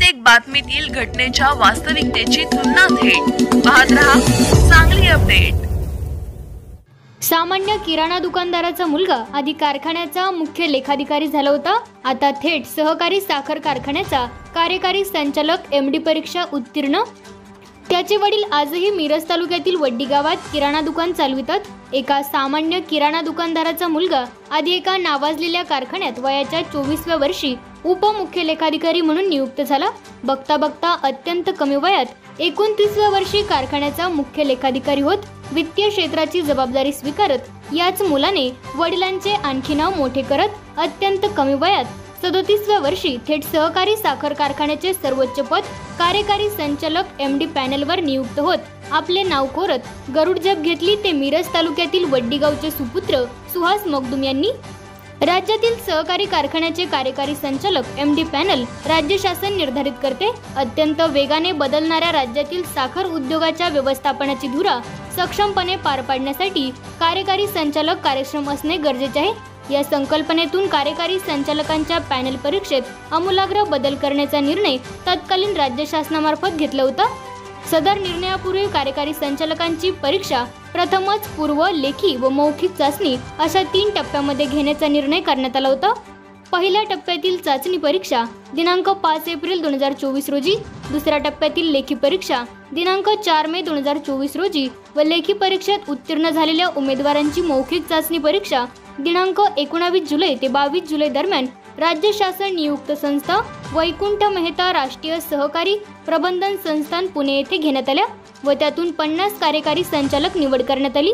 प्रत्येक बातमीतील घटनेच्या वास्तविकतेची तुलना थेट पाहत रहा सांगली अपडेट। सामान्य किराणा दुकानदाराचा मुलगा आधी कारखान्याचा मुख्य लेखाधिकारी झाला होता, आता थेट सहकारी साखर कारखान्याचा कार्यकारी संचालक MD परीक्षा उत्तीर्ण। त्याचे वडील आजही मिरज तालुक्यातील वड्डी गावात किराणा दुकान चालवितात। एका सामान्य किराणा दुकानदाराचा मुलगा आधी एका नावाजलेल्या कारखान्यात वयाच्या 24व्या वर्षी उपमुख्य लेखाधिकारी म्हणून नियुक्त झाला। बघता बघता अत्यंत कमी वयात 29व्या वर्षी कारखान्याचा मुख्य लेखाधिकारी होत वित्तीय क्षेत्राची जबाबदारी स्वीकारत याच मुलाने वडिलांचे आणखी नाव मोठे करत अत्यंत कमी वयात 37व्या वर्षी थेट सहकारी साखर कारखान्याचे सर्वोच्च पद कार्यकारी संचालक MD पॅनलवर नियुक्त होत आपले नाव कोरत गरुड झेप घेतली ते मिरज तालुक्यातील वड्डी गावचे सुपुत्र सुहास मगदूम यांनी। राज्यातील सहकारी कारखान्याचे कार्यकारी संचालक MD पॅनल राज्य शासन निर्धारित करते। अत्यंत वेगाने बदलणाऱ्या राज्यातील साखर उद्योगाच्या व्यवस्थापनाची धुरा सक्षमपणे पार पाडण्यासाठी कार्यकारी संचालक कार्यक्षम असणे गरजेचे आहे। या संकल्पनेतून कार्यकारी संचालकांच्या पॅनल परीक्षेत आमूलाग्र बदल करण्याचा निर्णय तत्कालीन राज्य शासनामार्फत घेतला होता। सदर निर्णयापूर्वी कार्यकारी संचालकांची परीक्षा प्रथमच पूर्व, लेखी व मौखिक चाचणी अशा 3 टप्प्यामध्ये घेण्याचा निर्णय करण्यात आला होता। पहिल्या टप्प्यातील चाचणी परीक्षा दिनांक 5 एप्रिल 2024 रोजी, दुसऱ्या टप्प्यातील लेखी परीक्षा दिनांक 4 मे 2024 रोजी व लेखी परीक्षेत उत्तीर्ण झालेल्या उमेदवारांची मौखिक चाचणी परीक्षा दिनांक 19 जुलै ते 22 जुलै दरम्यान राज्य शासन नियुक्त संस्था वैकुंठ मेहता राष्ट्रीय सहकारी प्रबंधन संस्थान पुणे येथे घेण्यात आल्या व त्यातून 50 कार्यकारी संचालक निवड करण्यात आली।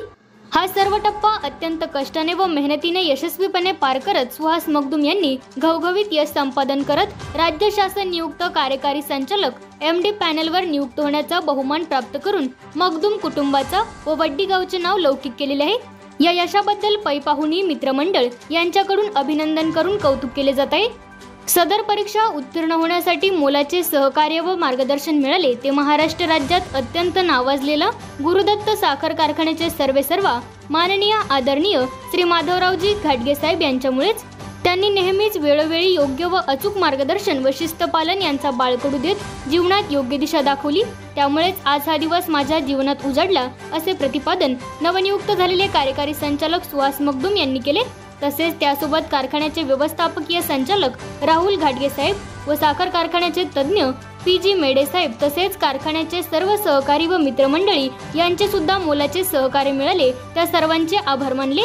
हा सर्व टप्पा अत्यंत कष्टाने व मेहनतीने यशस्वीपणे पार करत सुहास मगदूम यांनी घवघवीत यश संपादन करत राज्य शासन नियुक्त कार्यकारी संचालक MD पॅनलवर नियुक्त होण्याचा बहुमान प्राप्त करून मगदूम कुटुंबाचा व वड्डी गावचे नाव लौकिक केलेले आहे। या यशाबद्दल पै पाहुणी मित्रमंडळ यांच्याकडून अभिनंदन करून कौतुक केले जात आहे। सदर परीक्षा उत्तीर्ण होण्यासाठी मोलाचे सहकार्य व मार्गदर्शन मिळाले ते महाराष्ट्र राज्यात अत्यंत नावाजलेला गुरुदत्त साखर कारखान्याचे सर्वेसर्वा माननीय आदरणीय श्री माधवरावजी घाटगे साहेब यांच्यामुळेच। त्यांनी नेहमीच वेळोवेळी योग्य व अचूक मार्गदर्शन व शिस्तपालन यांचा बाळकडू देत जीवनात योग्य दिशा दाखवली। त्यामुळेच आज हा दिवस माझ्या जीवनात उजाडला असे प्रतिपादन नवनियुक्त झालेले कार्यकारी संचालक सुहास मगदूम यांनी केले। तसेच त्यासोबत कारखान्याचे व्यवस्थापकीय संचालक राहुल घाटगे साहेब व साखर कारखान्याचे तज्ज्ञ PG मेडे साहेब तसेच कारखान्याचे सर्व सहकारी व मित्रमंडळी यांचे सुद्धा मोलाचे सहकार्य मिळाले त्या सर्वांचे आभार मानले।